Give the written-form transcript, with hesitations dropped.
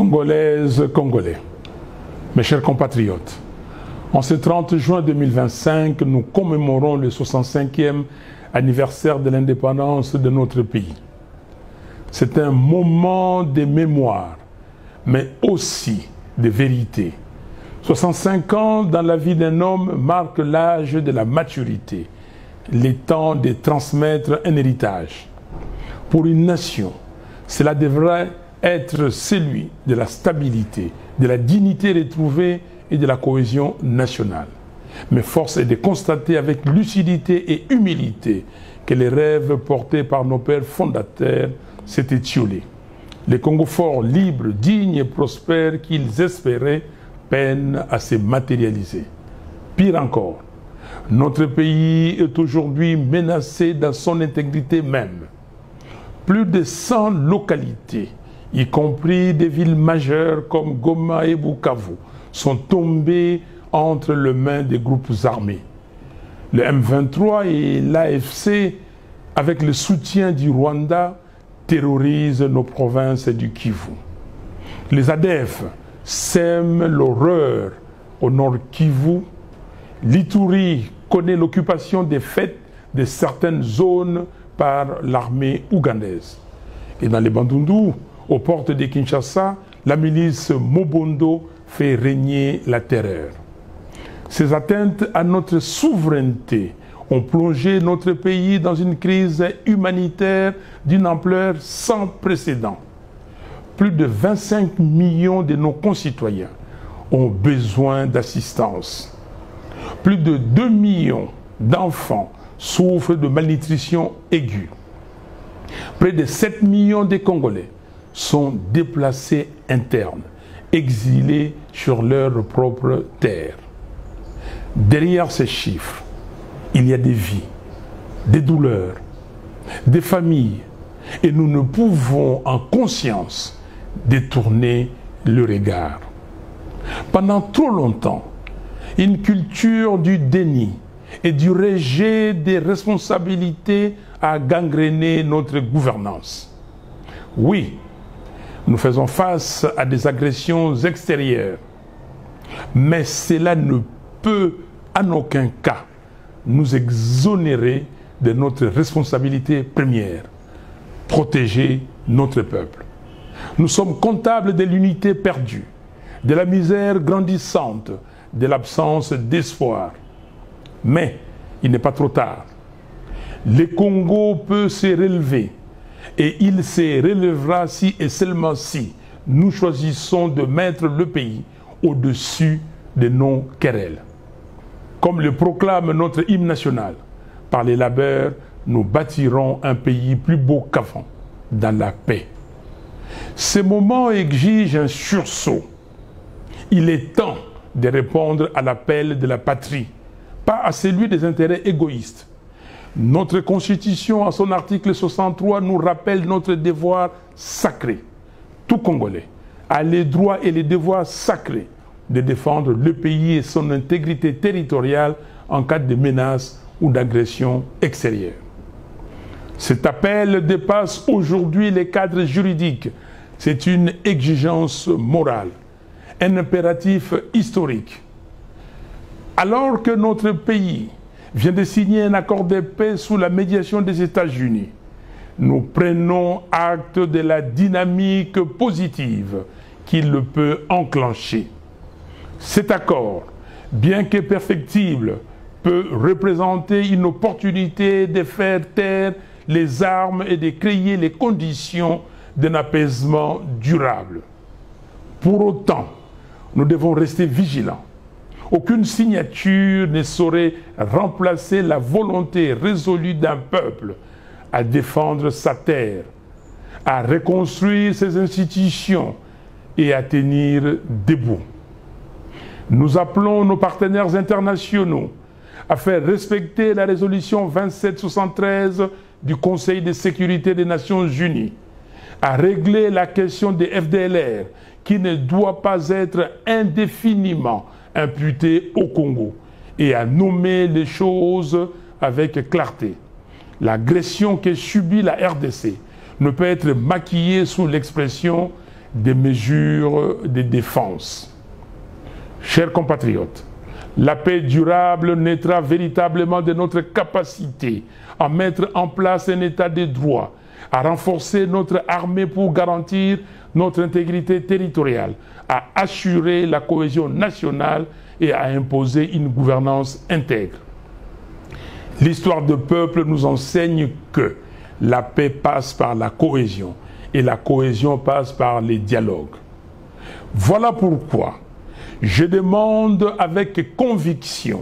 Congolaises, Congolais, mes chers compatriotes, en ce 30 juin 2025, nous commémorons le 65e anniversaire de l'indépendance de notre pays. C'est un moment de mémoire, mais aussi de vérité. 65 ans dans la vie d'un homme marque l'âge de la maturité, le temps de transmettre un héritage. Pour une nation, cela devrait être celui de la stabilité, de la dignité retrouvée et de la cohésion nationale. Mais force est de constater avec lucidité et humilité que les rêves portés par nos pères fondateurs s'est étiolé. Les Congo forts, libres, dignes et prospères qu'ils espéraient peinent à se matérialiser. Pire encore, notre pays est aujourd'hui menacé dans son intégrité même. Plus de 100 localités, y compris des villes majeures comme Goma et Bukavu, sont tombées entre les mains des groupes armés. Le M23 et l'AFC, avec le soutien du Rwanda, terrorisent nos provinces du Kivu. Les ADF sèment l'horreur au nord Kivu. L'Ituri connaît l'occupation des fêtes de certaines zones par l'armée ougandaise. Et dans les Bandundu, aux portes de Kinshasa, la milice Mobondo fait régner la terreur. Ces atteintes à notre souveraineté ont plongé notre pays dans une crise humanitaire d'une ampleur sans précédent. Plus de 25 millions de nos concitoyens ont besoin d'assistance. Plus de 2 millions d'enfants souffrent de malnutrition aiguë. Près de 7 millions de Congolais sont déplacés internes, exilés sur leur propre terre. Derrière ces chiffres, il y a des vies, des douleurs, des familles, et nous ne pouvons en conscience détourner le regard. Pendant trop longtemps, une culture du déni et du rejet des responsabilités a gangréné notre gouvernance. Oui, nous faisons face à des agressions extérieures, mais cela ne peut en aucun cas nous exonérer de notre responsabilité première, protéger notre peuple. Nous sommes comptables de l'unité perdue, de la misère grandissante, de l'absence d'espoir. Mais il n'est pas trop tard. Le Congo peut se relever et il se relèvera si et seulement si nous choisissons de mettre le pays au-dessus de nos querelles. Comme le proclame notre hymne national, par les labeurs, nous bâtirons un pays plus beau qu'avant, dans la paix. Ces moments exigent un sursaut. Il est temps de répondre à l'appel de la patrie, pas à celui des intérêts égoïstes. Notre Constitution, à son article 63, nous rappelle notre devoir sacré. Tout Congolais a les droits et les devoirs sacrés de défendre le pays et son intégrité territoriale en cas de menace ou d'agression extérieure. Cet appel dépasse aujourd'hui les cadres juridiques. C'est une exigence morale, un impératif historique. Alors que notre pays vient de signer un accord de paix sous la médiation des États-Unis, nous prenons acte de la dynamique positive qu'il peut enclencher. Cet accord, bien que perfectible, peut représenter une opportunité de faire taire les armes et de créer les conditions d'un apaisement durable. Pour autant, nous devons rester vigilants. Aucune signature ne saurait remplacer la volonté résolue d'un peuple à défendre sa terre, à reconstruire ses institutions et à tenir debout. Nous appelons nos partenaires internationaux à faire respecter la résolution 2773 du Conseil de sécurité des Nations Unies, à régler la question des FDLR qui ne doit pas être indéfiniment imputée au Congo et à nommer les choses avec clarté. L'agression que subit la RDC ne peut être maquillée sous l'expression des mesures de défense. Chers compatriotes, la paix durable naîtra véritablement de notre capacité à mettre en place un état de droit, à renforcer notre armée pour garantir notre intégrité territoriale, à assurer la cohésion nationale et à imposer une gouvernance intègre. L'histoire de peuple nous enseigne que la paix passe par la cohésion et la cohésion passe par les dialogues. Voilà pourquoi je demande avec conviction